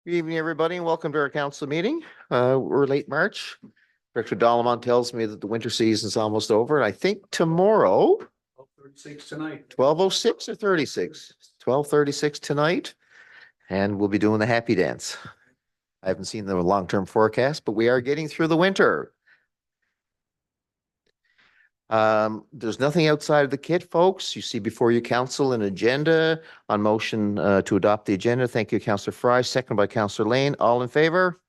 Good evening, everybody, and welcome to our council meeting. We're late March. Director Dollamont tells me that the winter season is almost over, and I think tomorrow, 36 tonight. 12:06 or 36? 12:36 tonight, and we'll be doing the happy dance. I haven't seen the long-term forecast, but we are getting through the winter. There's nothing outside of the kit, folks. You see before you council an agenda on motion to adopt the agenda. Thank you, Councillor Fry, second by Councillor Lane. All in favor?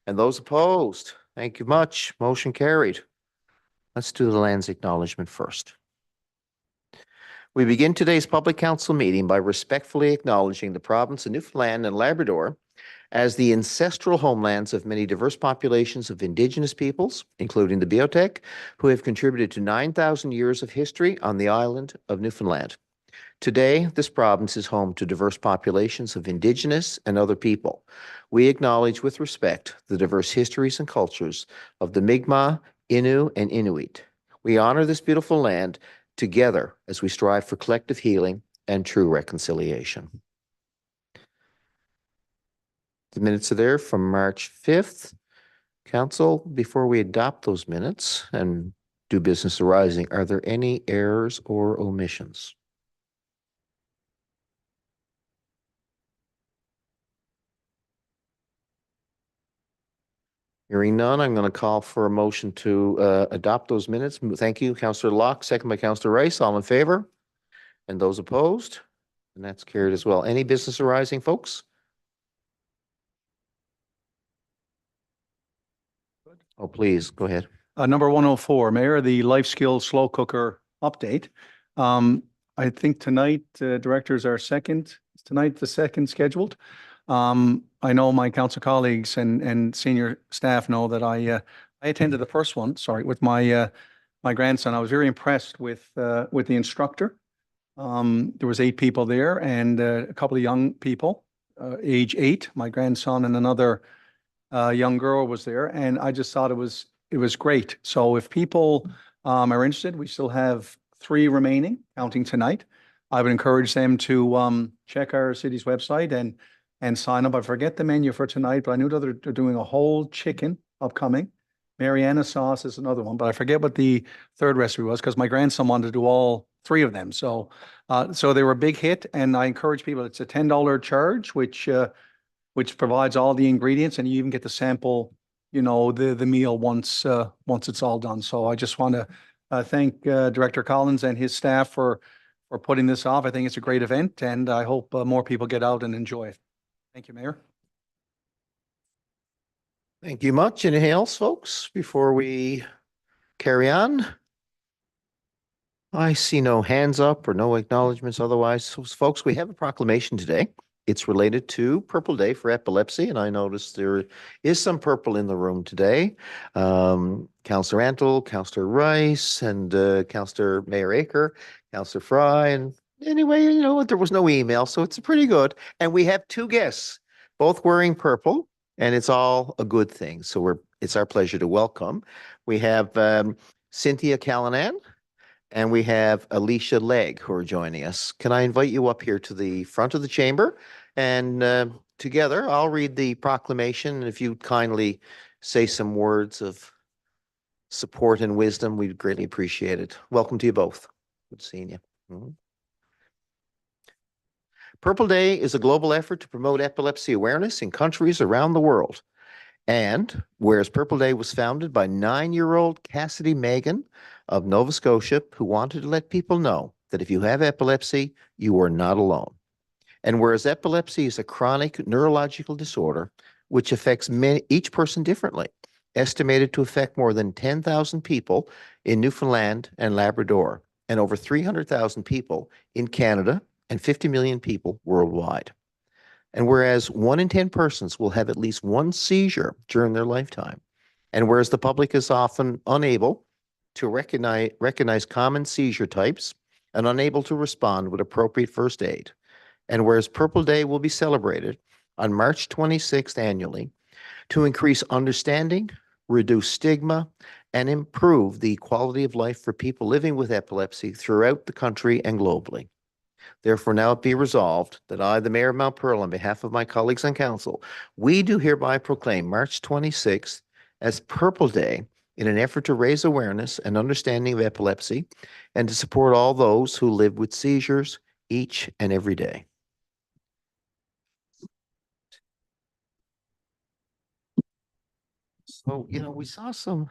And those opposed? Thank you much. Motion carried. Let's do the lands acknowledgement first. We begin today's public council meeting by respectfully acknowledging the province of Newfoundland and Labrador as the ancestral homelands of many diverse populations of Indigenous peoples, including the Beothuk, who have contributed to 9,000 years of history on the island of Newfoundland. Today, this province is home to diverse populations of Indigenous and other people. We acknowledge with respect the diverse histories and cultures of the Mi'kmaq, Innu, and Inuit. We honor this beautiful land together as we strive for collective healing and true reconciliation. The minutes are there from March 5th. Council, before we adopt those minutes and do business arising, are there any errors or omissions? Hearing none, I'm going to call for a motion to adopt those minutes. Thank you, Councillor Locke, second by Councillor Rice. All in favor? And those opposed? And that's carried as well. Any business arising, folks? Oh, please, go ahead. Number 104, Mayor, the life skills slow cooker update. I think tonight, directors are second. Is tonight the second scheduled? I know my council colleagues and senior staff know that I attended the first one, with my my grandson. I was very impressed with the instructor. There was 8 people there and a couple of young people, age 8, my grandson and another young girl was there, and I just thought it was great. So if people are interested, we still have 3 remaining, counting tonight. I would encourage them to check our city's website and sign up. I forget the menu for tonight, but I knew that they're doing a whole chicken upcoming. Mariana sauce is another one, but I forget what the third recipe was because my grandson wanted to do all 3 of them. So they were a big hit, and I encourage people. It's a $10 charge, which provides all the ingredients, and you even get to sample, the meal once it's all done. So I just want to thank Director Collins and his staff for putting this off. I think it's a great event, and I hope more people get out and enjoy it. Thank you, Mayor. Thank you much. Anything else, folks, before we carry on? I see no hands up or no acknowledgements otherwise. So, folks, we have a proclamation today. It's related to Purple Day for Epilepsy, and I noticed there is some purple in the room today. Councillor Antle, Councillor Rice, and Councillor Mayor Aker, Councillor Fry, and anyway, there was no email, so it's pretty good. And we have 2 guests, both wearing purple, and it's all a good thing. So it's our pleasure to welcome. We have Cynthia Callanan, and we have Alicia Legg who are joining us. Can I invite you up here to the front of the chamber? And together, I'll read the proclamation. And if you'd kindly say some words of support and wisdom, we'd greatly appreciate it. Welcome to you both. Good seeing you. Purple Day is a global effort to promote epilepsy awareness in countries around the world. And whereas Purple Day was founded by 9-year-old Cassidy Megan of Nova Scotia, who wanted to let people know that if you have epilepsy, you are not alone. And whereas epilepsy is a chronic neurological disorder which affects each person differently, estimated to affect more than 10,000 people in Newfoundland and Labrador, and over 300,000 people in Canada, and 50 million people worldwide. And whereas 1 in 10 persons will have at least 1 seizure during their lifetime, and whereas the public is often unable to recognize common seizure types and unable to respond with appropriate first aid, and whereas Purple Day will be celebrated on March 26th annually to increase understanding, reduce stigma, and improve the quality of life for people living with epilepsy throughout the country and globally. Therefore, now it be resolved that I, the Mayor of Mount Pearl, on behalf of my colleagues on council, we do hereby proclaim March 26th as Purple Day in an effort to raise awareness and understanding of epilepsy and to support all those who live with seizures each and every day. So, we saw some.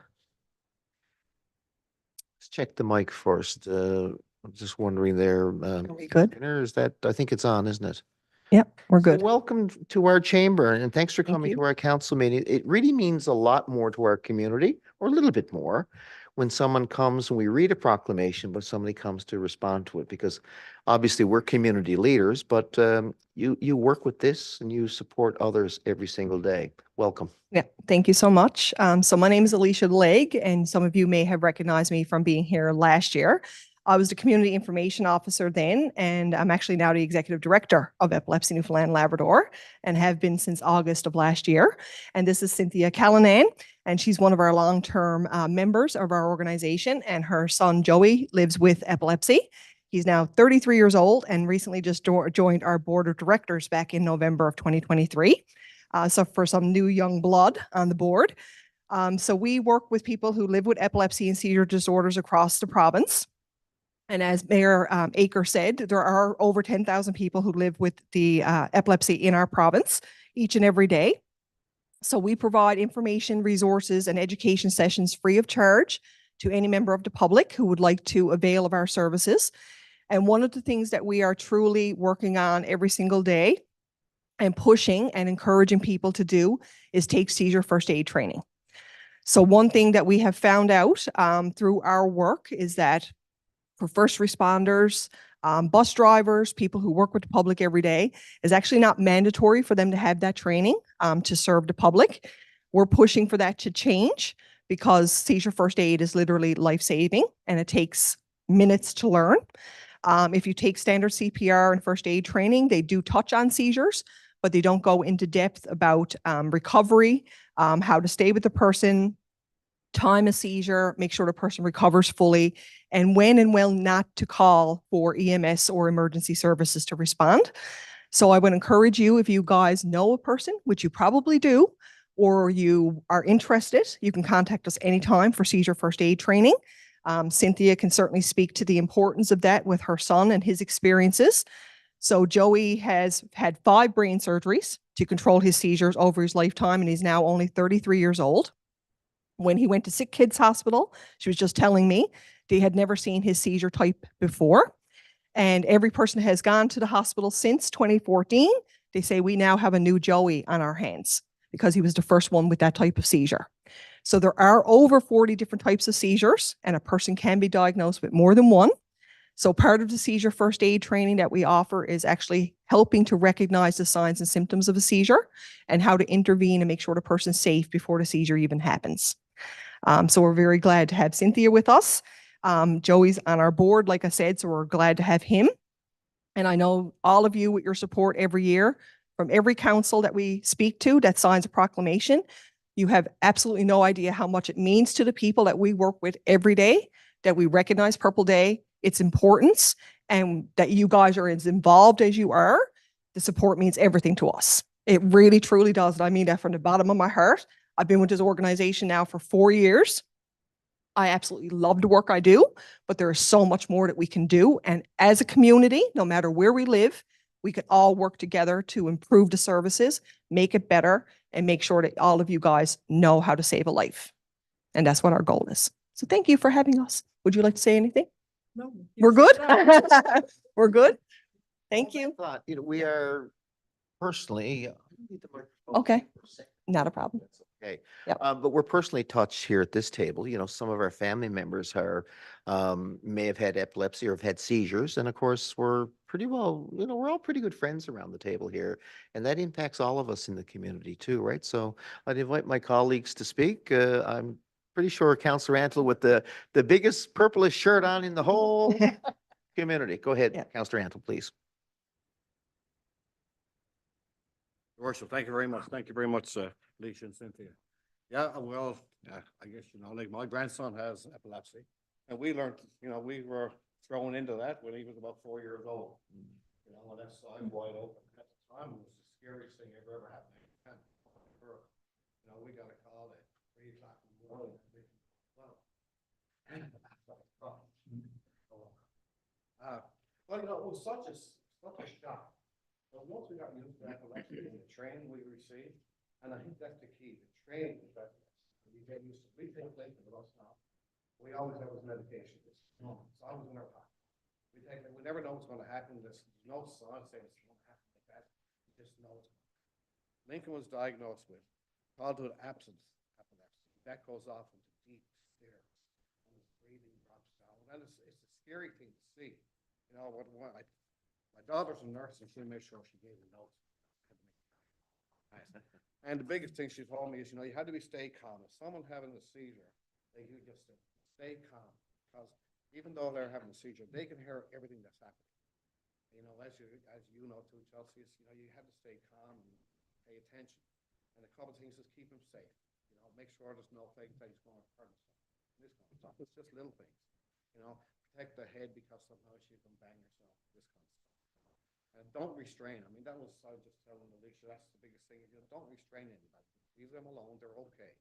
Let's check the mic first. I'm just wondering there. Are we good? Is that, I think it's on, isn't it? Yep, we're So good. welcome to our chamber and thanks for Thank coming you. to our council meeting. It really means a lot more to our community, or a little bit more, when someone comes and we read a proclamation, but somebody comes to respond to it, because obviously we're community leaders, but you work with this and you support others every single day. Welcome. Yeah, thank you so much. So my name is Alicia Legg, and some of you may have recognized me from being here last year. I was the community information officer then, and I'm actually now the executive director of Epilepsy Newfoundland Labrador and have been since August of last year. And this is Cynthia Callanan, and she's one of our long-term members of our organization, and her son Joey lives with epilepsy. He's now 33 years old and recently just joined our board of directors back in November of 2023. So for some new young blood on the board. So we work with people who live with epilepsy and seizure disorders across the province. And as Mayor Aker said, there are over 10,000 people who live with the epilepsy in our province each and every day. So we provide information, resources, and education sessions free of charge to any member of the public who would like to avail of our services. And one of the things that we are truly working on every single day and pushing and encouraging people to do is take seizure first aid training. So one thing that we have found out through our work is that for first responders, bus drivers, people who work with the public every day, is actually not mandatory for them to have that training to serve the public. We're pushing for that to change because seizure first aid is literally life-saving and it takes minutes to learn. If you take standard CPR and first aid training, they do touch on seizures, but they don't go into depth about recovery, how to stay with the person, time a seizure, make sure the person recovers fully, and when and when not to call for EMS or emergency services to respond. So I would encourage you, if you guys know a person, which you probably do, or you are interested, you can contact us anytime for seizure first aid training. Cynthia can certainly speak to the importance of that with her son and his experiences. So Joey has had 5 brain surgeries to control his seizures over his lifetime, and he's now only 33 years old. When he went to Sick Kids Hospital, she was just telling me they had never seen his seizure type before. And every person has gone to the hospital since 2014. They say we now have a new Joey on our hands because he was the first one with that type of seizure. So there are over 40 different types of seizures, and a person can be diagnosed with more than one. So part of the seizure first aid training that we offer is actually helping to recognize the signs and symptoms of a seizure and how to intervene and make sure the person's safe before the seizure even happens. So we're very glad to have Cynthia with us. Joey's on our board, like I said, so we're glad to have him. And I know all of you with your support every year from every council that we speak to that signs a proclamation. You have absolutely no idea how much it means to the people that we work with every day, that we recognize Purple Day, its importance, and that you guys are as involved as you are. The support means everything to us. It really, truly does. And I mean that from the bottom of my heart. I've been with this organization now for 4 years. I absolutely love the work I do, but there is so much more that we can do. And as a community, no matter where we live, we can all work together to improve the services, make it better, and make sure that all of you guys know how to save a life. And that's what our goal is. So thank you for having us. Would you like to say anything? No. We're good? We're good? Thank you. Thought, we are personally. Okay. Not a problem. That's okay. Yep. But we're personally touched here at this table. Some of our family members may have had epilepsy or have had seizures. And of course, we're pretty well, we're all pretty good friends around the table here. And that impacts all of us in the community too, right? So I'd invite my colleagues to speak. I'm pretty sure Councillor Antle with the biggest purplish shirt on in the whole community. Go ahead, Yeah. Councillor Antle, please. Your Worship, thank you very much. Thank you very much, Alicia and Cynthia. Yeah, well, I guess, like my grandson has epilepsy. And we learned, we were thrown into that when he was about 4 years old. You know, and that side wide open. At the time, it was the scariest thing ever happened. You know, we got a call at 3 o'clock in the morning. Well, well, you know, it was such a shock. But once we got used to epilepsy and the training we received, and I think that's the key, the training is that you get used to. We take Lincoln with us now. We always have his medication. It's always in our pocket. We take it. We never know what's going to happen. There's no sign saying it's going to happen like that. You just know it's going to happen. Lincoln was diagnosed with childhood absence epilepsy. That goes off into deep stares, and his breathing drops down. And it's a scary thing to see. You know, my daughter's a nurse, and she made sure she gave the notes. And the biggest thing she told me is, you know, you had to stay calm. If someone having a seizure, you just stay calm, because even though they're having a seizure, they can hear everything that's happening. You know, as you know too, Chelsea, you know, you have to stay calm and pay attention. And a couple of things is keep them safe. You know, make sure there's no things going to hurt themselves. This kind of stuff. It's just little things. You know, protect the head because sometimes you can bang yourself. This kind of stuff. And don't restrain. I mean, that was I was just telling Alicia. That's the biggest thing. You know, don't restrain anybody. Leave them alone. They're okay.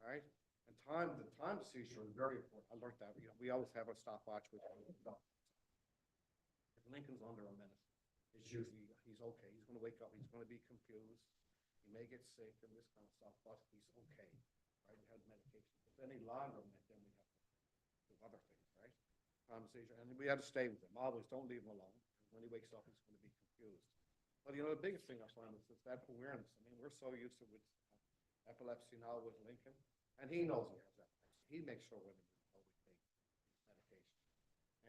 All right. And the time to seizure is very important. I learned that. You know, we always have a stopwatch with If Lincoln's under a minute, it's usually he's okay. He's going to wake up. He's going to be confused. He may get sick and this kind of stuff, but he's okay. Right? We have medication. If any longer, then we have to do other things. Right? Time to seizure, and we have to stay with him. Always don't leave him alone. When he wakes up, he's going to be confused. But you know, the biggest thing I find is that awareness. I mean, we're so used to with epilepsy now with Lincoln. And he knows he has epilepsy. He makes sure when we take medication.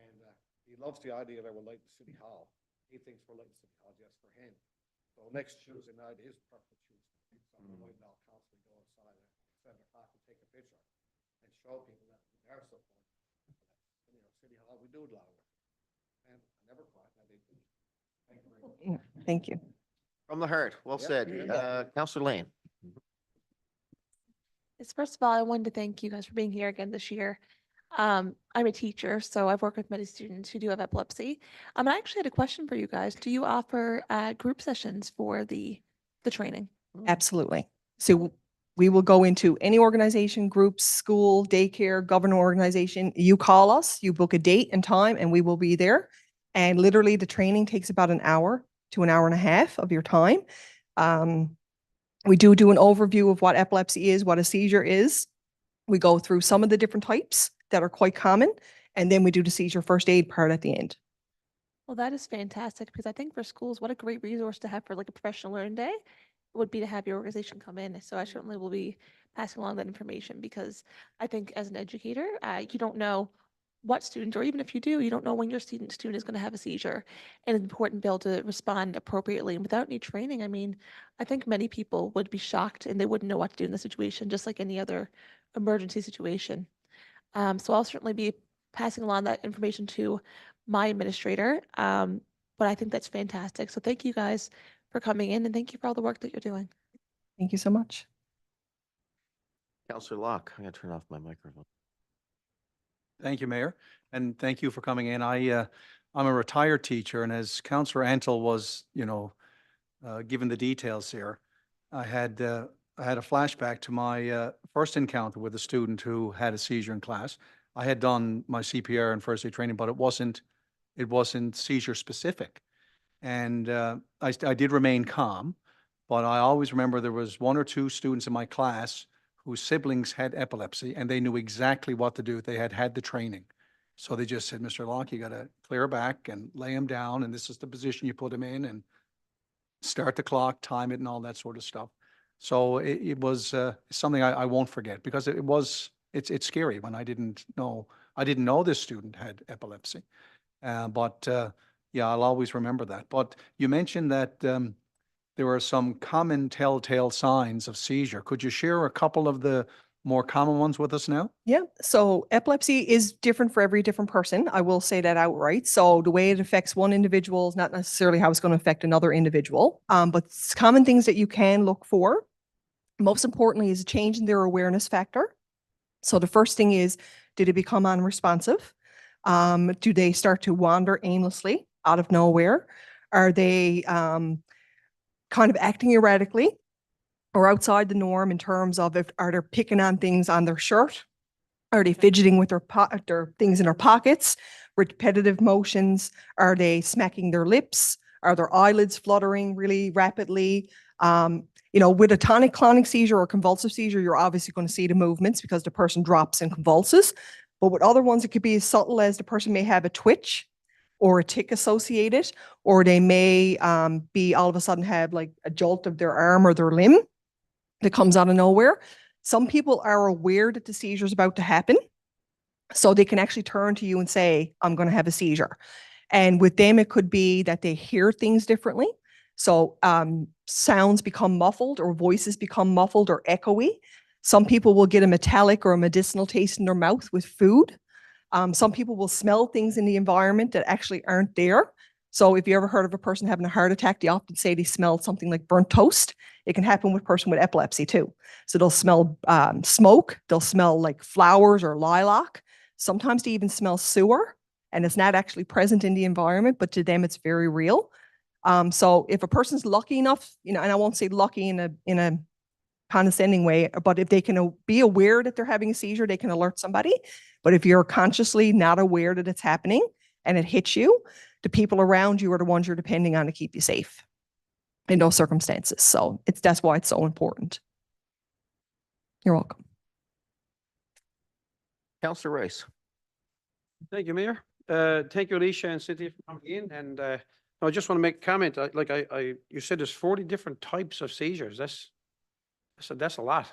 And he loves the idea that we're late to City Hall. He thinks we're late to City Hall just for him. So next Tuesday night is perfect Tuesday. So I'm going to constantly go outside at 7 o'clock and take a picture and show people that we are supporting. You know, City Hall, we do a lot of work. And I never quite. I did. Thank you very much. Thank you. From the heart. Well said. Counselor Lane. Yes, first of all, I wanted to thank you guys for being here again this year. I'm a teacher, so I've worked with many students who do have epilepsy. I actually had a question for you guys. Do you offer group sessions for the training? Absolutely. So we will go into any organization, groups, school, daycare, government organization. You call us, you book a date and time, and we will be there. And literally the training takes about an hour to an hour and a half of your time. We do an overview of what epilepsy is, what a seizure is. We go through some of the different types that are quite common, and then we do the seizure first aid part at the end. Well, that is fantastic, because I think for schools, what a great resource to have for like a professional learning day would be to have your organization come in. So I certainly will be passing along that information, because I think as an educator, you don't know what student, or even if you do, you don't know when your student is going to have a seizure, and it's important to be able to respond appropriately. And without any training, I mean, I think many people would be shocked and they wouldn't know what to do in the situation, just like any other emergency situation. So I'll certainly be passing along that information to my administrator. But I think that's fantastic. So thank you guys for coming in, and thank you for all the work that you're doing. Thank you so much. Counselor Locke. I'm going to turn off my microphone. Thank you, Mayor, and thank you for coming in. I'm a retired teacher, and as Councillor Antle was, given the details here, I had a flashback to my first encounter with a student who had a seizure in class. I had done my CPR and first aid training, but it wasn't seizure specific, and I did remain calm, but I always remember there was 1 or 2 students in my class whose siblings had epilepsy, and they knew exactly what to do. They had the training. So they just said, Mr. Locke, you got to clear back and lay him down, and this is the position you put him in, and start the clock, time it, and all that sort of stuff. So it was something I won't forget, because it's scary when I didn't know this student had epilepsy. But yeah, I'll always remember that. But you mentioned that there are some common telltale signs of seizure. Could you share a couple of the more common ones with us now? Yeah, so epilepsy is different for every different person. I will say that outright. So the way it affects one individual is not necessarily how it's going to affect another individual. But common things that you can look for, most importantly, is a change in their awareness factor. So the first thing is, did it become unresponsive? Do they start to wander aimlessly out of nowhere? Are they kind of acting erratically or outside the norm in terms of if are they picking on things on their shirt? Are they fidgeting with their things in their pockets? Repetitive motions? Are they smacking their lips? Are their eyelids fluttering really rapidly? With a tonic-clonic seizure or convulsive seizure, you're obviously going to see the movements because the person drops and convulses. But with other ones, it could be as subtle as the person may have a twitch or a tick associated, or they may be all of a sudden have like a jolt of their arm or their limb that comes out of nowhere. Some people are aware that the seizure is about to happen, so they can actually turn to you and say, I'm going to have a seizure. And with them, it could be that they hear things differently. So sounds become muffled or voices become muffled or echoey. Some people will get a metallic or a medicinal taste in their mouth with food. Some people will smell things in the environment that actually aren't there. So if you ever heard of a person having a heart attack, they often say they smelled something like burnt toast. It can happen with a person with epilepsy too. So they'll smell smoke, they'll smell like flowers or lilac. Sometimes they even smell sewer, and it's not actually present in the environment, but to them it's very real. So if a person's lucky enough, and I won't say lucky in a condescending way, but if they can be aware that they're having a seizure, they can alert somebody. But if you're consciously not aware that it's happening and it hits you, the people around you are the ones you're depending on to keep you safe in those circumstances. So that's why it's so important. You're welcome. Councillor Rice. Thank you, Mayor. Thank you, Alicia and Cynthia, for coming in. And I just want to make a comment. You said there's 40 different types of seizures. That's a lot.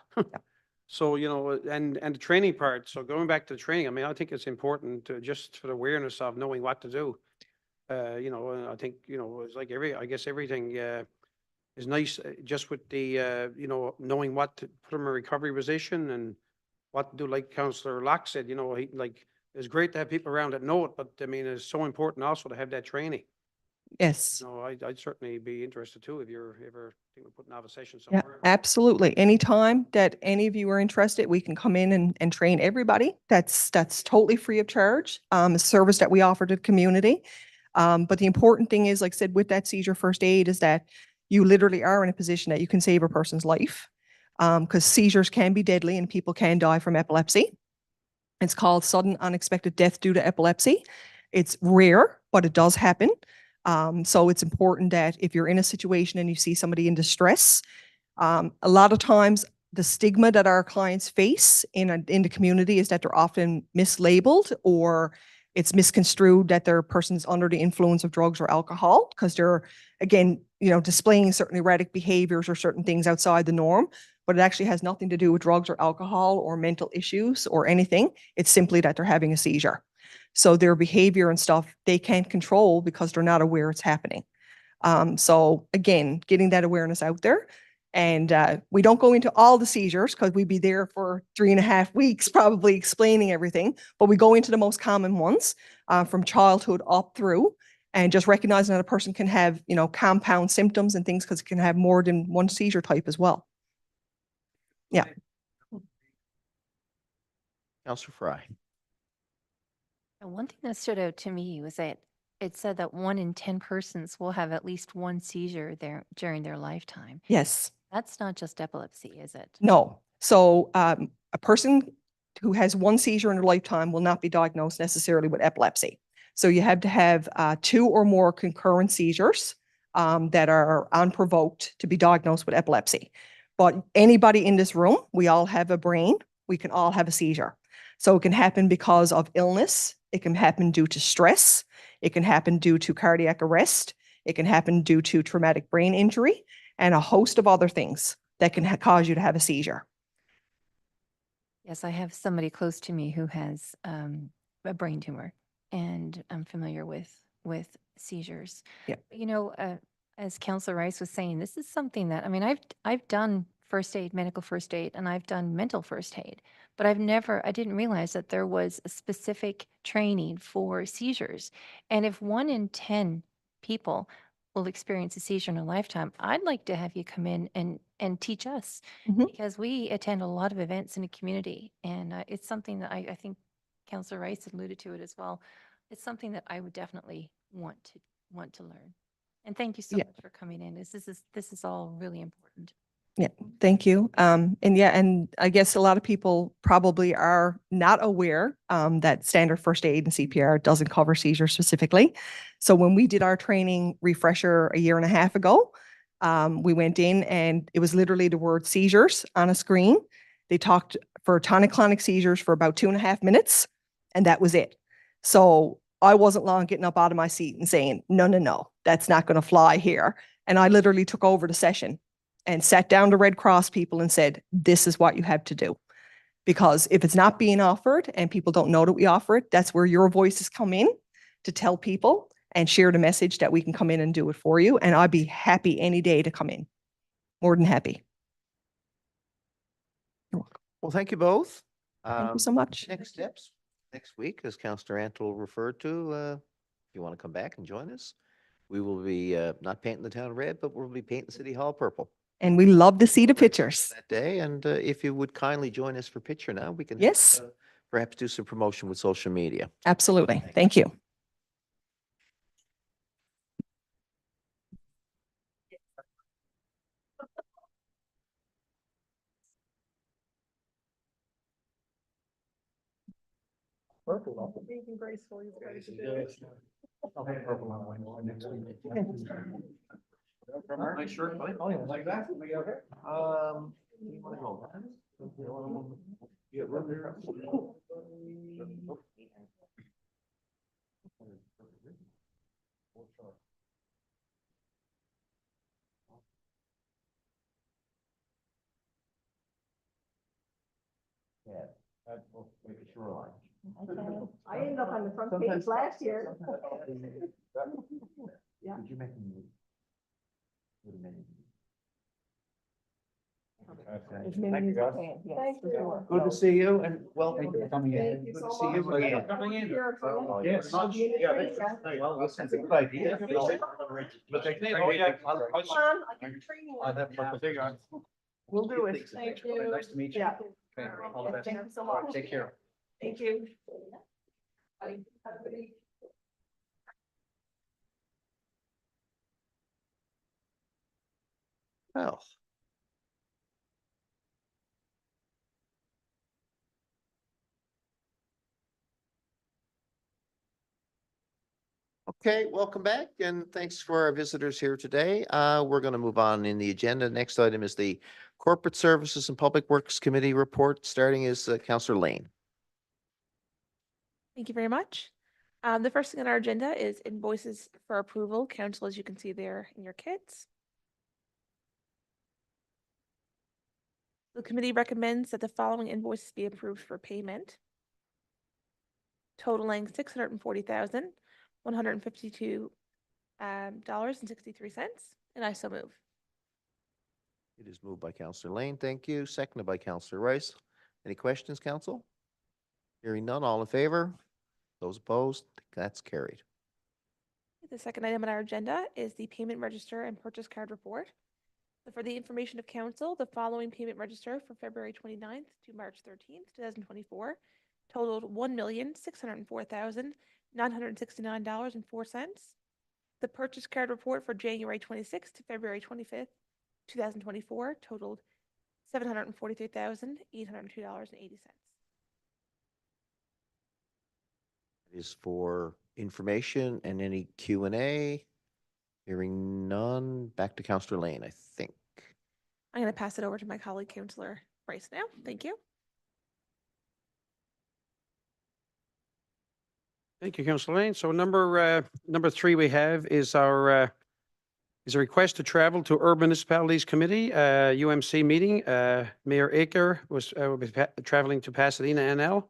So, and the training part. So going back to the training, I mean, I think it's important to just for the awareness of knowing what to do. I think, it's like I guess everything is nice just with the, knowing what to put them in a recovery position and what to do. Like Councillor Locke said, it's great to have people around that know it, but I mean, it's so important also to have that training. Yes. I'd certainly be interested too if you're ever thinking of putting out a session Yeah, somewhere. absolutely. Anytime that any of you are interested, we can come in and train everybody. That's totally free of charge. A service that we offer to the community. But the important thing is, like I said, with that seizure first aid is that you literally are in a position that you can save a person's life. Because seizures can be deadly and people can die from epilepsy. It's called sudden unexpected death due to epilepsy. It's rare, but it does happen. So it's important that if you're in a situation and you see somebody in distress, a lot of times the stigma that our clients face in the community is that they're often mislabeled or it's misconstrued that their person's under the influence of drugs or alcohol because they're, again, displaying certain erratic behaviors or certain things outside the norm, but it actually has nothing to do with drugs or alcohol or mental issues or anything. It's simply that they're having a seizure. So their behavior and stuff, they can't control because they're not aware it's happening. So again, getting that awareness out there. And we don't go into all the seizures because we'd be there for 3.5 weeks probably explaining everything, but we go into the most common ones from childhood up through and just recognizing that a person can have, compound symptoms and things because it can have more than one seizure type as well. Yeah. Councillor Fry. And one thing that stood out to me was that it said that 1 in 10 persons will have at least one seizure during their lifetime. Yes. That's not just epilepsy, is it? No. So a person who has one seizure in their lifetime will not be diagnosed necessarily with epilepsy. So you have to have 2 or more concurrent seizures that are unprovoked to be diagnosed with epilepsy. But anybody in this room, we all have a brain. We can all have a seizure. So it can happen because of illness. It can happen due to stress. It can happen due to cardiac arrest. It can happen due to traumatic brain injury and a host of other things that can cause you to have a seizure. Yes, I have somebody close to me who has a brain tumor, and I'm familiar with seizures. Yeah. As Councillor Rice was saying, this is something that, I mean, I've done first aid, medical first aid, and I've done mental first aid, but I didn't realize that there was a specific training for seizures. And if 1 in 10 people will experience a seizure in a lifetime, I'd like to have you come in and teach us Mhm. because we attend a lot of events in the community, and it's something that I think Counselor Rice alluded to it as well. It's something that I would definitely want to learn. And thank you so Yeah. much for coming in. This is all really important. Yeah, thank you. And I guess a lot of people probably are not aware that standard first aid and CPR doesn't cover seizures specifically. So when we did our training refresher a year and a half ago, we went in and it was literally the word seizures on a screen. They talked for tonic-clonic seizures for about 2.5 minutes, and that was it. So I wasn't long getting up out of my seat and saying, no, that's not going to fly here. And I literally took over the session and sat down to Red Cross people and said, this is what you have to do. Because if it's not being offered and people don't know that we offer it, that's where your voices come in to tell people and share the message that we can come in and do it for you. And I'd be happy any day to come in. More than happy. Well, thank you both. Thank you so much. Next steps, next week, as Councillor Antle referred to, if you want to come back and join us, we will be not painting the town red, but we'll be painting City Hall purple And we love to see the pictures. that day. And if you would kindly join us for picture now, we can Yes. perhaps do some promotion with social media. Absolutely. Thank you. Nice shirt, buddy. Oh, yeah, like that? You wanna go? Yeah, run there. Yeah, that's make a shoreline. I ended up on the front page last year. Yeah. Did you make a move? Wait a minute. As many as you can. Yes, for sure. Good to see you and welcome. Thank you for coming in. Good to see you again. Oh, Yes. I'll be in the training. Well, that's a good idea. But Oh, yeah. I'll get the training. We'll do it. Thank you. Nice to meet you. Yeah. Okay, all the best. Thank you so much. Take care. Thank you. Bye. Have a good evening. Well. Okay, welcome back and thanks for our visitors here today. We're going to move on in the agenda. Next item is the Corporate Services and Public Works Committee report, starting is Councillor Lane. Thank you very much. The first thing on our agenda is invoices for approval. Council, as you can see there in your kits. The committee recommends that the following invoices be approved for payment, totaling $640,152 dollars and 63 cents, and I so move. It is moved by Councillor Lane. Thank you. Seconded by Councillor Rice. Any questions, council? Hearing none, all in favor? Those opposed? That's carried. The second item on our agenda is the payment register and purchase card report. So for the information of council, the following payment register for February 29th to March 13th, 2024 totaled $1,604,969.04. The purchase card report for January 26th to February 25th, 2024 totaled $743,802.80. It is for information and any Q&A. Hearing none, back to Councillor Lane, I think. I'm going to pass it over to my colleague, Councillor Rice now. Thank you. Thank you, Councillor Lane. So number 3 we have is our is a request to travel to Urban Municipalities Committee, UMC meeting. Mayor Aker will be traveling to Pasadena, NL,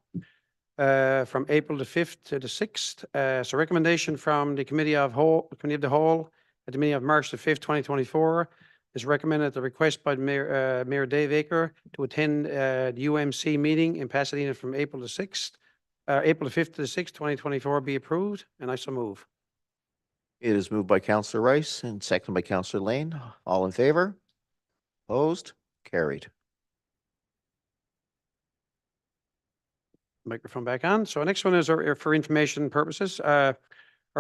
from April the 5th to the 6th. So recommendation from the Committee of the Whole at the meeting of March the 5th, 2024 is recommended at the request by Mayor Dave Aker to attend the UMC meeting in Pasadena from April the 6th. April the 5th to the 6th, 2024 be approved, and I so move. It is moved by Councillor Rice and seconded by Councillor Lane. All in favor? Opposed? Carried. microphone back on. So next one is for information purposes. Our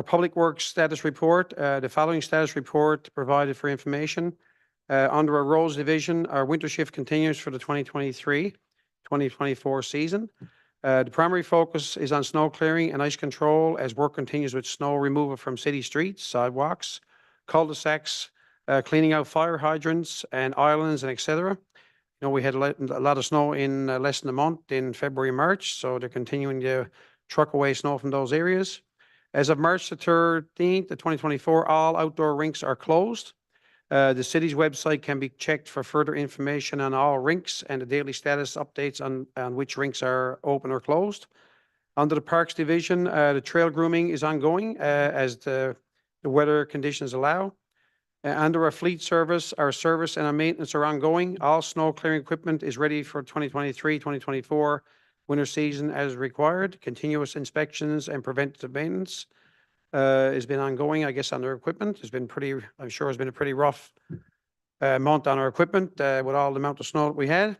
Public Works Status Report. The following status report provided for information. Under our roads division, our winter shift continues for the 2023-2024 season. The primary focus is on snow clearing and ice control as work continues with snow removal from city streets, sidewalks, cul-de-sacs, cleaning out fire hydrants and islands and etc. You know, we had a lot of snow in less than a month in February, March, so they're continuing to truck away snow from those areas. As of March the 13th, 2024, all outdoor rinks are closed. The city's website can be checked for further information on all rinks and the daily status updates on which rinks are open or closed. Under the Parks Division, the trail grooming is ongoing as the weather conditions allow. Under our fleet service, our service and our maintenance are ongoing. All snow clearing equipment is ready for 2023-2024 winter season as required. Continuous inspections and preventative maintenance has been ongoing, I guess, on their equipment. It's been pretty, I'm sure it's been a pretty rough month on our equipment with all the amount of snow that we had.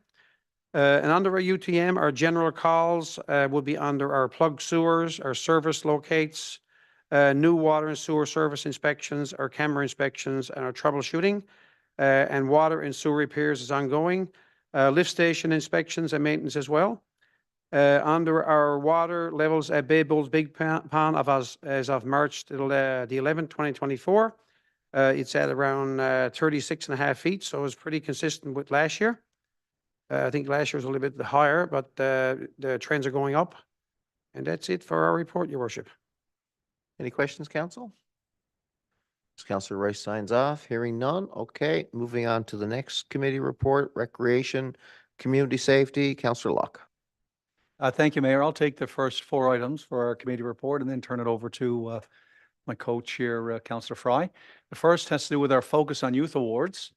And under our UTM, our general calls will be under our plug sewers, our service locates, new water and sewer service inspections, our camera inspections, and our troubleshooting. And water and sewer repairs is ongoing. Lift station inspections and maintenance as well. Under our water levels at Bay Bulls Big Pond as of March the 11th, 2024, it's at around 36.5 feet, so it's pretty consistent with last year. I think last year was a little bit higher, but the trends are going up. And that's it for our report, Your Worship. Any questions, council? As Councillor Rice signs off, hearing none. Okay, moving on to the next committee report, Recreation, Community Safety, Councillor Locke. Thank you, Mayor. I'll take the first 4 items for our committee report and then turn it over to my co-chair, Councillor Fry. The first has to do with our focus on youth awards.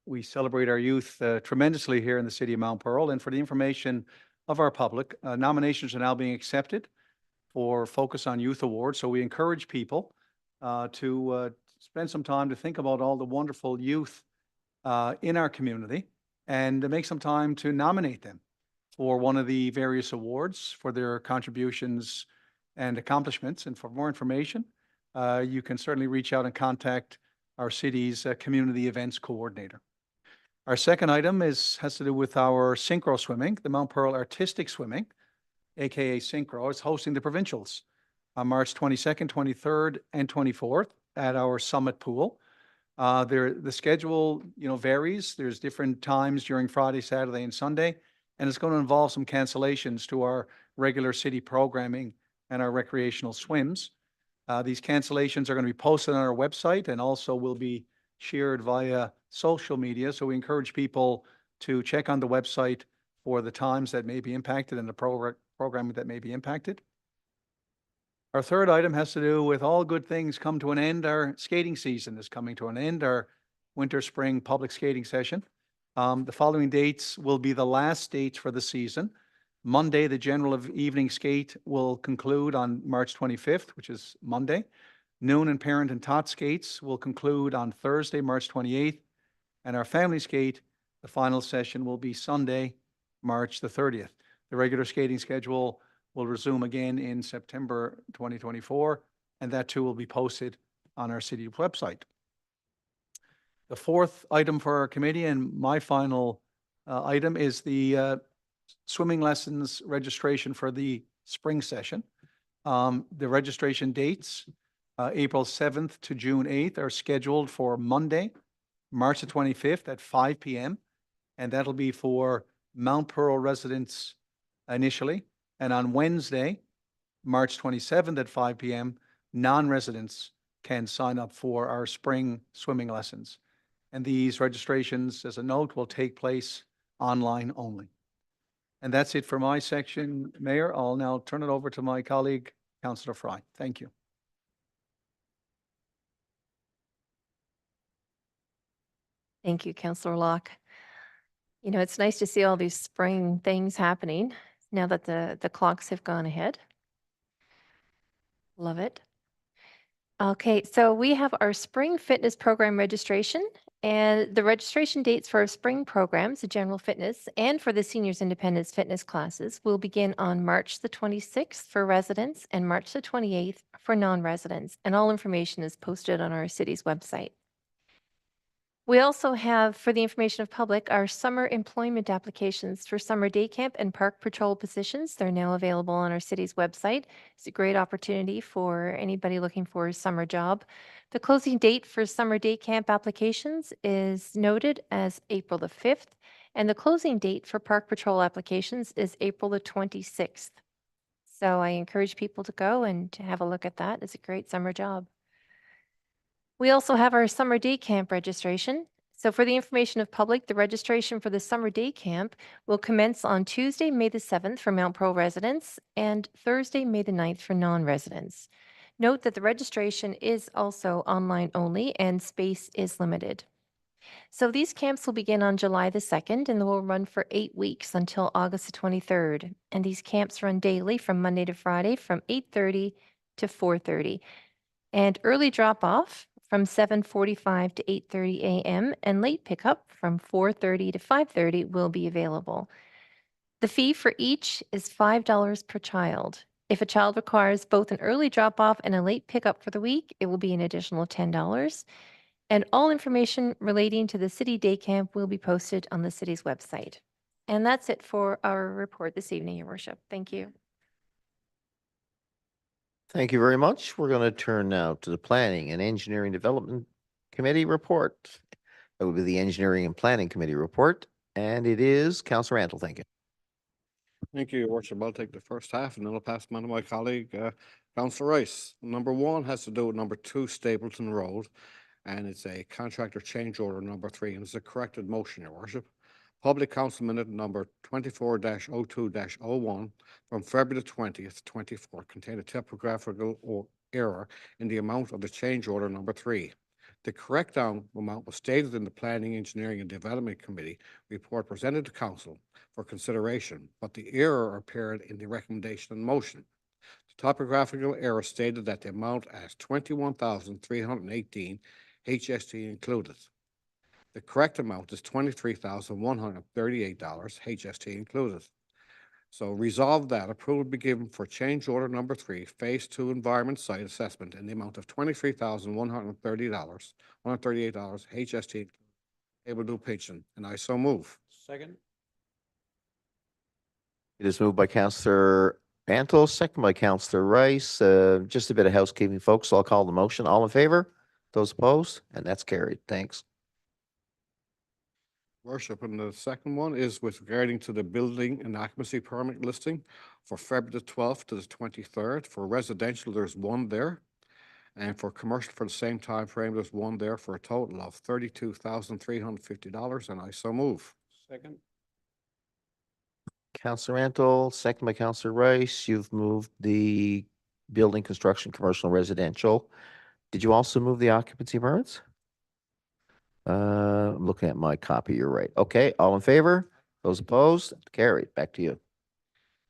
We celebrate our youth tremendously here in the city of Mount Pearl, and for the information of our public, nominations are now being accepted for Focus on Youth Awards. So we encourage people to spend some time to think about all the wonderful youth in our community and to make some time to nominate them for one of the various awards for their contributions and accomplishments. And for more information, you can certainly reach out and contact our city's community events coordinator. Our second item has to do with our synchro swimming. The Mount Pearl Artistic Swimming, aka Synchro, is hosting the provincials on March 22nd, 23rd, and 24th at our Summit Pool. The schedule, varies. There's different times during Friday, Saturday, and Sunday, and it's going to involve some cancellations to our regular city programming and our recreational swims. These cancellations are going to be posted on our website and also will be shared via social media. So we encourage people to check on the website for the times that may be impacted and the programming that may be impacted. Our third item has to do with all good things come to an end. Our skating season is coming to an end, our winter-spring public skating session. The following dates will be the last dates for the season. Monday, the general evening skate will conclude on March 25th, which is Monday. Noon and parent and tot skates will conclude on Thursday, March 28th. And our family skate, the final session will be Sunday, March the 30th. The regular skating schedule will resume again in September 2024, and that too will be posted on our city website. The fourth item for our committee and my final item is the swimming lessons registration for the spring session. The registration dates, April 7th to June 8th, are scheduled for Monday, March the 25th at 5 p.m. And that'll be for Mount Pearl residents initially. And on Wednesday, March 27th at 5 p.m., non-residents can sign up for our spring swimming lessons. And these registrations, as a note, will take place online only. And that's it for my section, Mayor. I'll now turn it over to my colleague, Councillor Fry. Thank you. Thank you, Councillor Locke. It's nice to see all these spring things happening now that the clocks have gone ahead. Love it. Okay, so we have our spring fitness program registration, And the registration dates for our spring programs, the general fitness, and for the seniors independence fitness classes will begin on March the 26th for residents and March the 28th for non-residents. And all information is posted on our city's website. We also have, for the information of public, our summer employment applications for summer day camp and park patrol positions. They're now available on our city's website. It's a great opportunity for anybody looking for a summer job. The closing date for summer day camp applications is noted as April the 5th, and the closing date for park patrol applications is April the 26th. So I encourage people to go and to have a look at that. It's a great summer job. We also have our summer day camp registration. So for the information of public, the registration for the summer day camp will commence on Tuesday, May the 7th for Mount Pro residents and Thursday, May the 9th for non-residents. Note that the registration is also online only and space is limited. So these camps will begin on July the 2nd and will run for 8 weeks until August the 23rd. And these camps run daily from Monday to Friday from 8:30 to 4:30. And early drop-off from 7:45 to 8:30 a.m. and late pickup from 4:30 to 5:30 will be available. The fee for each is $5 per child. If a child requires both an early drop-off and a late pickup for the week, it will be an additional $10. And all information relating to the city day camp will be posted on the city's website. And that's it for our report this evening, Your Worship. Thank you. Thank you very much. We're going to turn now to the Planning and Engineering Development Committee report. That will be the Engineering and Planning Committee report, and it is Councillor Antle. Thank you. Thank you, Your Worship. I'll take the first half and then I'll pass them on to my colleague, Councillor Rice. Number 1 has to do with number 2 Stapleton Road, and it's a contractor change order number 3, and it's a corrected motion, Your Worship. Public Council Minute number 24-02-01 from February the 20th, 24 contained a typographical error in the amount of the change order number 3. The correct amount was stated in the Planning, Engineering and Development Committee report presented to Council for consideration, but the error appeared in the recommendation and motion. The typographical error stated that the amount as $21,318 HST included. The correct amount is $23,138 HST included. So resolve that approval be given for change order number 3, phase 2 environment site assessment in the amount of $23,138 HST able to pension, and I so move. Second. It is moved by Councillor Antle, second by Councillor Rice. Just a bit of housekeeping, folks. I'll call the motion. All in favor? Those opposed? And that's carried. Thanks. Worship, and the second one is with regarding to the building and occupancy permit listing for February the 12th to the 23rd. For residential, there's 1 there. And for commercial, for the same time frame, there's 1 there for a total of $32,350, and I so move. Second. Councillor Antle, second by Councillor Rice. You've moved the building, construction, commercial, and residential. Did you also move the occupancy permits? I'm looking at my copy. You're right. Okay, all in favor? Those opposed? Carried. Back to you.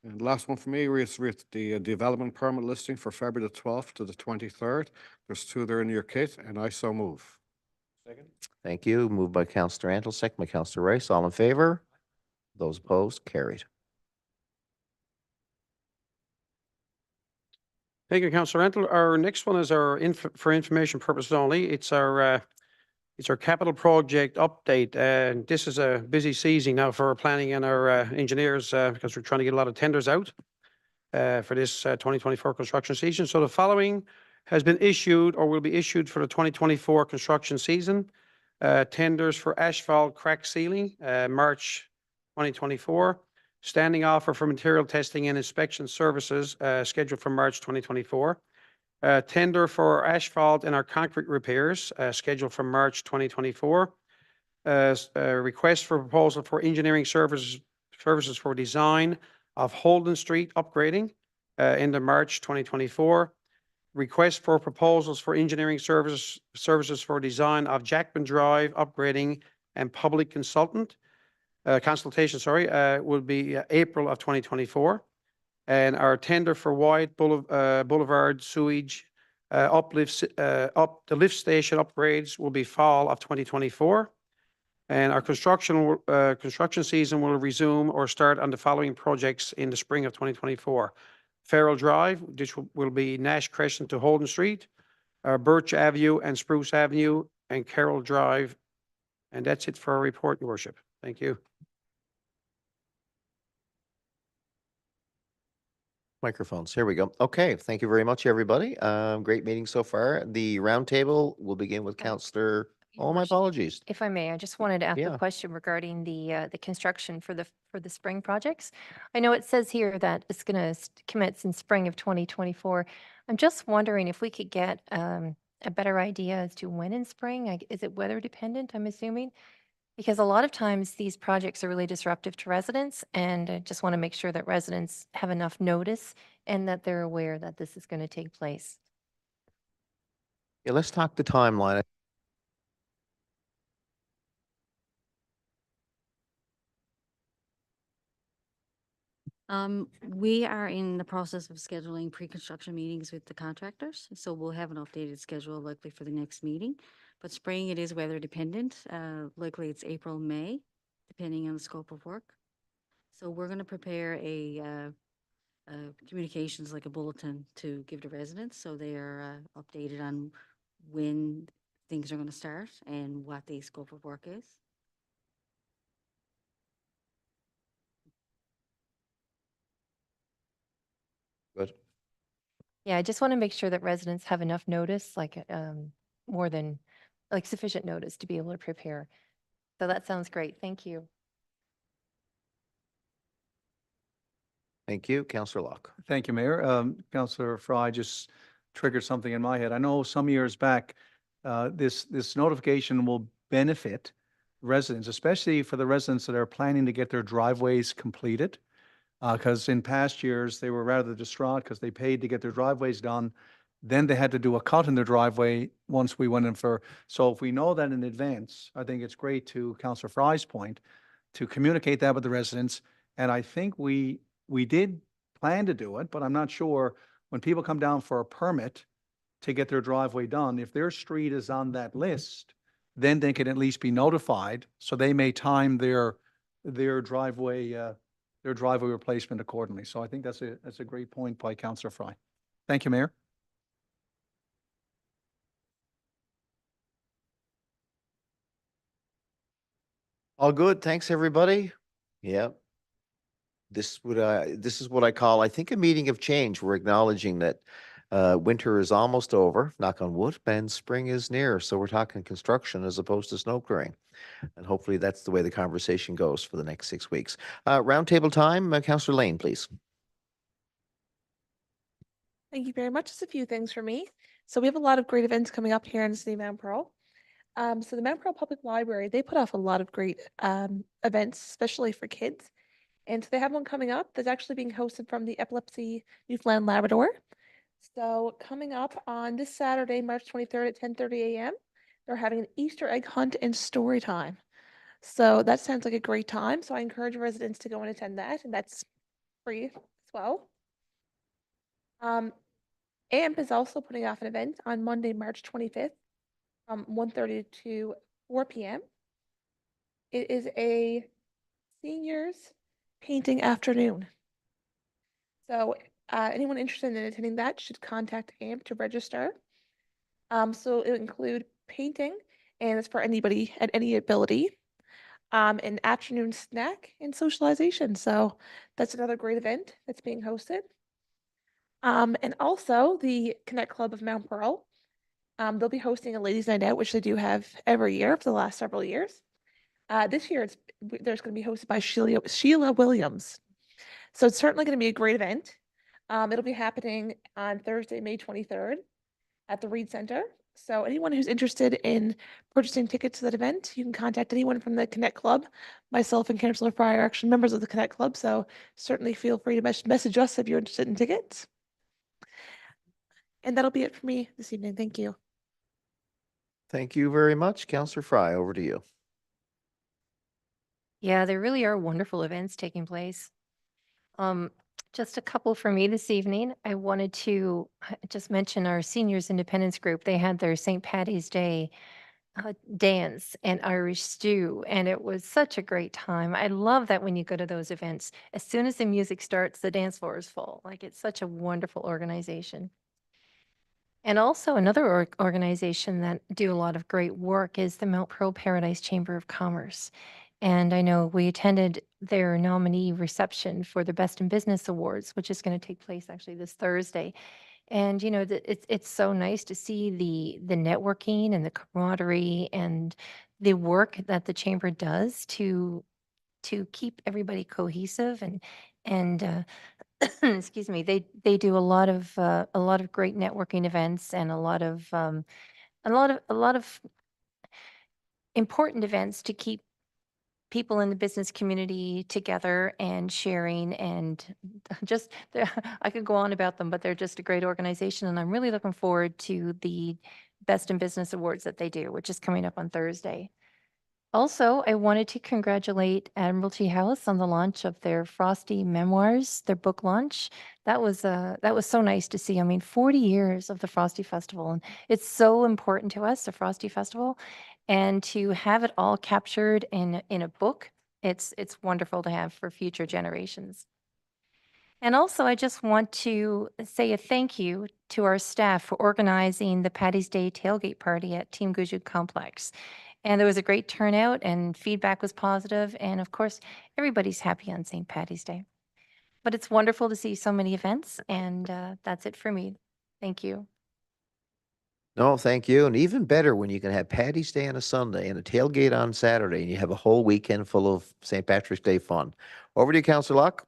And last one for me is with the development permit listing for February the 12th to the 23rd. There's 2 there in your kit, and I so move. Second. Thank you. Moved by Councillor Antle, second by Councillor Rice. All in favor? Those opposed? Carried. Thank you, Councillor Antle. Our next one is our for information purposes only. It's our capital project update. And this is a busy season now for our planning and our engineers because we're trying to get a lot of tenders out for this 2024 construction season. So the following has been issued or will be issued for the 2024 construction season. Tenders for asphalt crack sealing, March 2024. Standing offer for material testing and inspection services scheduled for March 2024. Tender for asphalt and our concrete repairs scheduled for March 2024. Request for proposal for engineering services for design of Holden Street upgrading into March 2024. Request for proposals for engineering services for design of Jackman Drive upgrading and public consultant. Consultation, will be April of 2024. And our tender for Wyatt Boulevard sewage The lift station upgrades will be fall of 2024. And our construction season will resume or start on the following projects in the spring of 2024. Farrell Drive, which will be Nash Crescent to Holden Street, Birch Avenue and Spruce Avenue, and Carroll Drive. And that's it for our report, Your Worship. Thank you. Microphones. Here we go. Okay, thank you very much, everybody. Great meeting so far. The roundtable will begin with Councillor. Oh, my Worship. apologies. If I may, I just wanted to ask Yeah. a question regarding the construction for the spring projects. I know it says here that it's going to commence in spring of 2024. I'm just wondering if we could get a better idea as to when in spring. Is it weather dependent, I'm assuming? Because a lot of times these projects are really disruptive to residents, and I just want to make sure that residents have enough notice and that they're aware that this is going to take place. Yeah, let's talk the timeline. We are in the process of scheduling pre-construction meetings with the contractors, so we'll have an updated schedule likely for the next meeting. But spring, it is weather dependent. Likely it's April, May, depending on the scope of work. So we're going to prepare a communications, like a bulletin, to give to residents, so they are updated on when things are going to start and what the scope of work is. Good. Yeah, I just want to make sure that residents have enough notice, like more than like sufficient notice to be able to prepare. So that sounds great. Thank you. Thank you, Councillor Locke. Thank you, Mayor. Councillor Fry just triggered something in my head. I know some years back, this notification will benefit residents, especially for the residents that are planning to get their driveways completed. Because in past years, they were rather distraught because they paid to get their driveways done. Then they had to do a cut in their driveway once we went in for. So if we know that in advance, I think it's great, to Councillor Fry's point, to communicate that with the residents. And I think we did plan to do it, but I'm not sure when people come down for a permit to get their driveway done, if their street is on that list, then they can at least be notified, so they may time their driveway replacement accordingly. So I think that's a great point by Councillor Fry. Thank you, Mayor. All good. Thanks, everybody. Yep. This is what I call, I think, a meeting of change. We're acknowledging that winter is almost over, knock on wood, and spring is near. So we're talking construction as opposed to snow clearing. And hopefully that's the way the conversation goes for the next 6 weeks. Roundtable time, Councillor Lane, please. Thank you very much. Just a few things for me. So we have a lot of great events coming up here in the city of Mount Pearl. So the Mount Pearl Public Library, they put off a lot of great events, especially for kids. And so they have one coming up that's actually being hosted from the Epilepsy Newfoundland Labrador. So coming up on this Saturday, March 23rd at 10:30 a.m., they're having an Easter egg hunt and story time. So that sounds like a great time. So I encourage residents to go and attend that, and that's free as well. AMP is also putting off an event on Monday, March 25th from 1:30 to 4 p.m. It is a seniors painting afternoon. So anyone interested in attending that should contact AMP to register. So it will include painting, and it's for anybody at any ability. An afternoon snack and socialization. So that's another great event that's being hosted. And also the Connect Club of Mount Pearl. They'll be hosting a ladies' night out, which they do have every year for the last several years. This year, there's going to be hosted by Sheila Williams. So it's certainly going to be a great event. It'll be happening on Thursday, May 23rd at the Reed Center. So anyone who's interested in purchasing tickets to that event, you can contact anyone from the Connect Club. Myself and Councillor Fry are actually members of the Connect Club, so certainly feel free to message us if you're interested in tickets. And that'll be it for me this evening. Thank you. Thank you very much. Councillor Fry, over to you. Yeah, there really are wonderful events taking place. Just a couple for me this evening. I wanted to just mention our Seniors Independence Group. They had their St. Patty's Day dance and Irish stew, and it was such a great time. I love that when you go to those events, as soon as the music starts, the dance floor is full. Like, it's such a wonderful organization. And also another organization that do a lot of great work is the Mount Pearl Paradise Chamber of Commerce. And I know we attended their nominee reception for the Best in Business Awards, which is going to take place actually this Thursday. And it's so nice to see the networking and the camaraderie and the work that the chamber does to keep everybody cohesive and excuse me, they do a lot of great networking events and a lot of important events to keep people in the business community together and sharing and just I could go on about them, but they're just a great organization, and I'm really looking forward to the Best in Business Awards that they do, which is coming up on Thursday. Also, I wanted to congratulate Admiralty House on the launch of their Frosty Memoirs, their book launch. That was so nice to see. I mean, 40 years of the Frosty Festival, and it's so important to us, the Frosty Festival, and to have it all captured in a book, it's wonderful to have for future generations. And also, I just want to say a thank you to our staff for organizing the Patty's Day tailgate party at Team Gujuk Complex. And there was a great turnout and feedback was positive. And of course, everybody's happy on St. Patty's Day. But it's wonderful to see so many events. And that's it for me. Thank you. No, thank you. And even better when you can have Patty's Day on a Sunday and a tailgate on Saturday, and you have a whole weekend full of St. Patrick's Day fun. Over to you, Councillor Locke.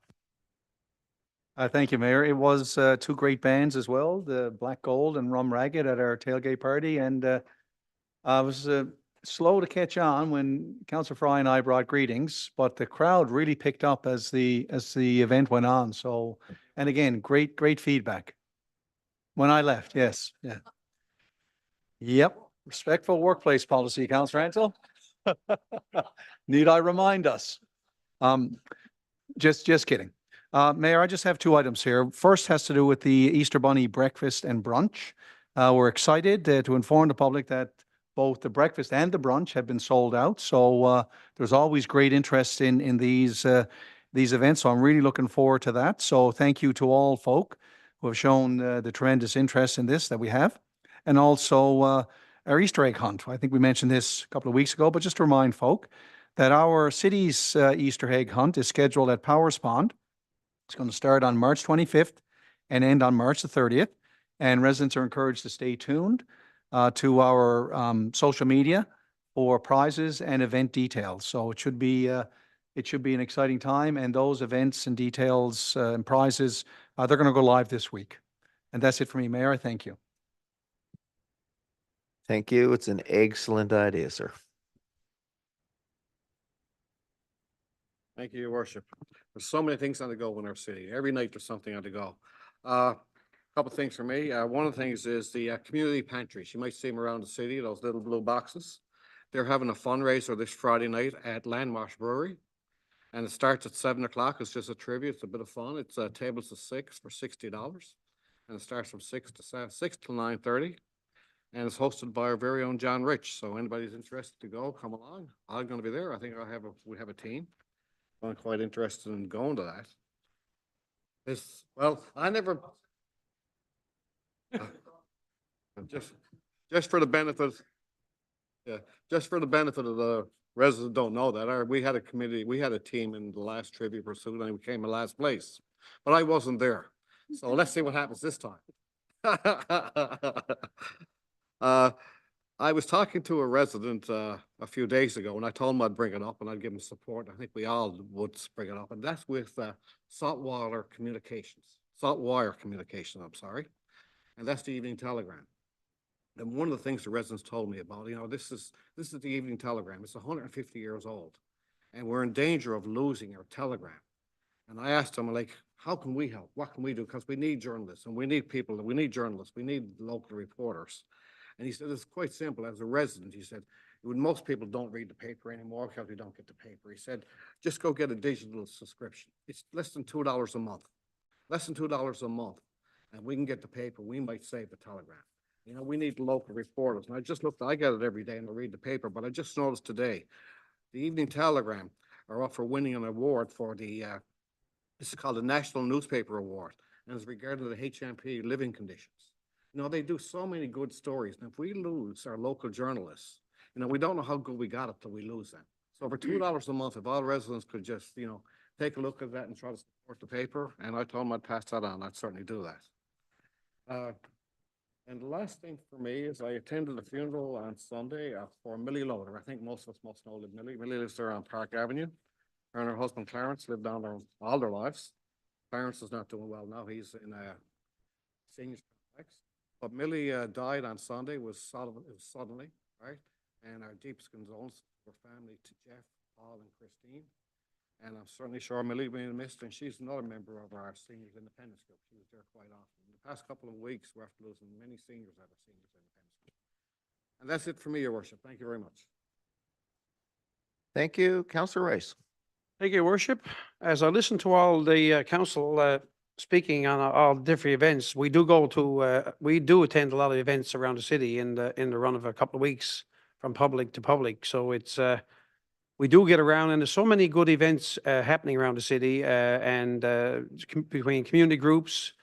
Thank you, Mayor. It was two great bands as well, the Black Gold and Rum Ragged at our tailgate party. And I was slow to catch on when Councillor Fry and I brought greetings, but the crowd really picked up as the event went on. So, and again, great feedback. When I left, yes, yeah. Yep, respectful workplace policy, Councillor Ansel. Need I remind us? Just kidding. Mayor, I just have two items here. First has to do with the Easter Bunny breakfast and brunch. We're excited to inform the public that both the breakfast and the brunch have been sold out. So there's always great interest in these events. So I'm really looking forward to that. So thank you to all folk who have shown the tremendous interest in this that we have. And also our Easter egg hunt. I think we mentioned this a couple of weeks ago, but just to remind folk that our city's Easter egg hunt is scheduled at Powers Pond. It's going to start on March 25th and end on March the 30th. And residents are encouraged to stay tuned to our social media for prizes and event details. So it should be an exciting time. And those events and details and prizes, they're going to go live this week. And that's it for me, Mayor. I thank you. Thank you. It's an excellent idea, sir. Thank you, Your Worship. There's so many things on the go in our city. Every night there's something on the go. Couple things for me. One of the things is the community pantries. You might see them around the city, those little blue boxes. They're having a fundraiser this Friday night at Landmarsh Brewery. And it starts at 7 o'clock. It's just a tribute. It's a bit of fun. It's tables of 6 for $60. And it starts from 6 till 9:30. And it's hosted by our very own John Rich. So anybody's interested to go, come along. I'm going to be there. I think we have a team. I'm quite interested in going to that. I never. Just for the benefit. Yeah, just for the benefit of the residents don't know that we had a team in the last Trivia Pursuit and we came in last place, but I wasn't there. So let's see what happens this time. I was talking to a resident a few days ago, and I told him I'd bring it up and I'd give him support. I think we all would bring it up, and that's with Saltwire Communications, I'm sorry, and that's the Evening Telegram. And one of the things the residents told me about, this is the Evening Telegram. It's 150 years old, and we're in danger of losing our telegram. And I asked him, like, how can we help? What can we do? Because we need journalists, and we need people. We need journalists. We need local reporters. And he said, it's quite simple. As a resident, he said, most people don't read the paper anymore because we don't get the paper. He said, just go get a digital subscription. It's less than $2 a month. less than $2 a month, and we can get the paper, we might save the Telegram. You know, we need local reporters, and I just looked, I get it every day and I read the paper, but I just noticed today, the Evening Telegram are up for winning an award for the, this is called the National Newspaper Award, and it's regarding the HMP living conditions. You know, they do so many good stories, and if we lose our local journalists, you know, we don't know how good we got it till we lose them. So for $2 a month, if all residents could just, you know, take a look at that and try to support the paper, and I told them I'd pass that on, I'd certainly do that. And the last thing for me is I attended a funeral on Sunday for Millie Loader. I think most of us must know Millie. Millie lives there on Park Avenue. Her and her husband Clarence lived down there all their lives. Clarence is not doing well now. He's in a senior complex. But Millie died on Sunday, it was suddenly, right? And our deepest condolences to her family, to Jeff, Paul, and Christine. And I'm certainly sure Millie will be missed, and she's another member of our seniors independence group. She was there quite often. In the past couple of weeks, we're after losing many seniors at our seniors independence group. And that's it for me, Your Worship. Thank you very much. Thank you, Councillor Rice. Thank you, Worship. As I listen to all the council speaking on all different events, we do attend a lot of events around the city in the run of a couple of weeks from public to public. So it's we do get around, and there's so many good events happening around the city and between community groups,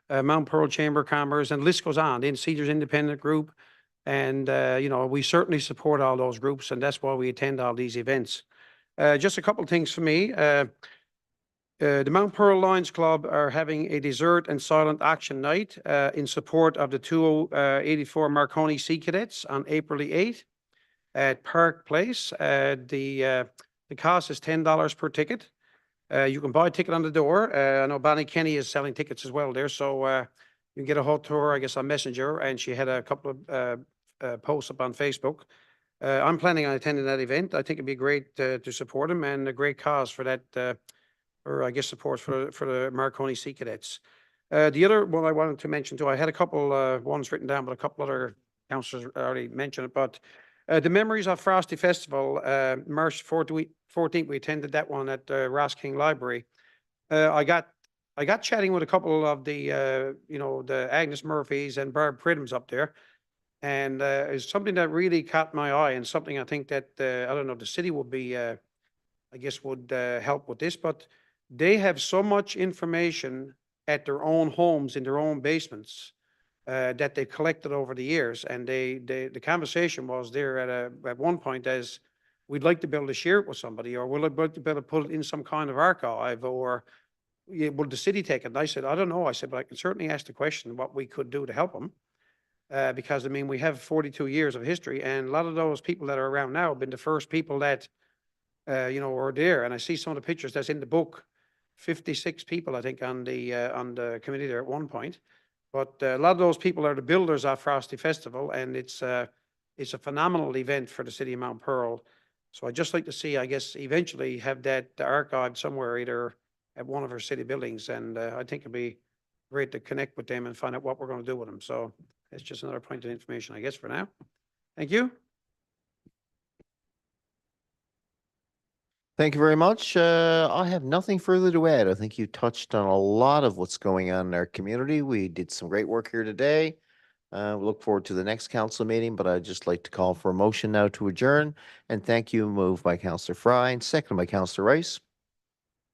Mount Pearl Chamber of Commerce, and the list goes on. The Cedars Independent Group, and you know, we certainly support all those groups, and that's why we attend all these events. Just a couple of things for me. The Mount Pearl Lions Club are having a dessert and silent action night in support of the 284 Marconi Sea Cadets on April the 8th at Park Place. The cost is $10 per ticket. You can buy a ticket on the door. I know Bonnie Kenny is selling tickets as well there, so you can get a hold to her, I guess, on Messenger, and she had a couple of posts up on Facebook. I'm planning on attending that event. I think it'd be great to support them, and a great cause for that, or I guess support for the Marconi Sea Cadets. The other one I wanted to mention too, I had a couple ones written down, but a couple other councillors already mentioned it. But the Memories of Frosty Festival, March 14th, we attended that one at Ross King Library. I got chatting with a couple of the you know, the Agnes Murphys and Barb Pridham's up there. And it's something that really caught my eye, and something I think that, I don't know, the city would be, I guess would help with this, but they have so much information at their own homes, in their own basements, that they've collected over the years. And the conversation was there at one point as, we'd like to be able to share it with somebody, or we'd like to be able to put it in some kind of archive, or will the city take it? And I said, I don't know. I said, but I can certainly ask the question what we could do to help them. Because I mean, we have 42 years of history, and a lot of those people that are around now have been the first people that, you know, were there. And I see some of the pictures that's in the book, 56 people, I think, on the committee there at one point. But a lot of those people are the builders of Frosty Festival, and it's a phenomenal event for the city of Mount Pearl. So I'd just like to see, I guess, eventually have that archived somewhere, either at one of our city buildings. And I think it'd be great to connect with them and find out what we're going to do with them. So it's just another point of information, I guess, for now. Thank you. Thank you very much. I have nothing further to add. I think you touched on a lot of what's going on in our community. We did some great work here today. We look forward to the next council meeting, but I'd just like to call for a motion now to adjourn. And thank you. Moved by Councillor Fry and seconded by Councillor Rice.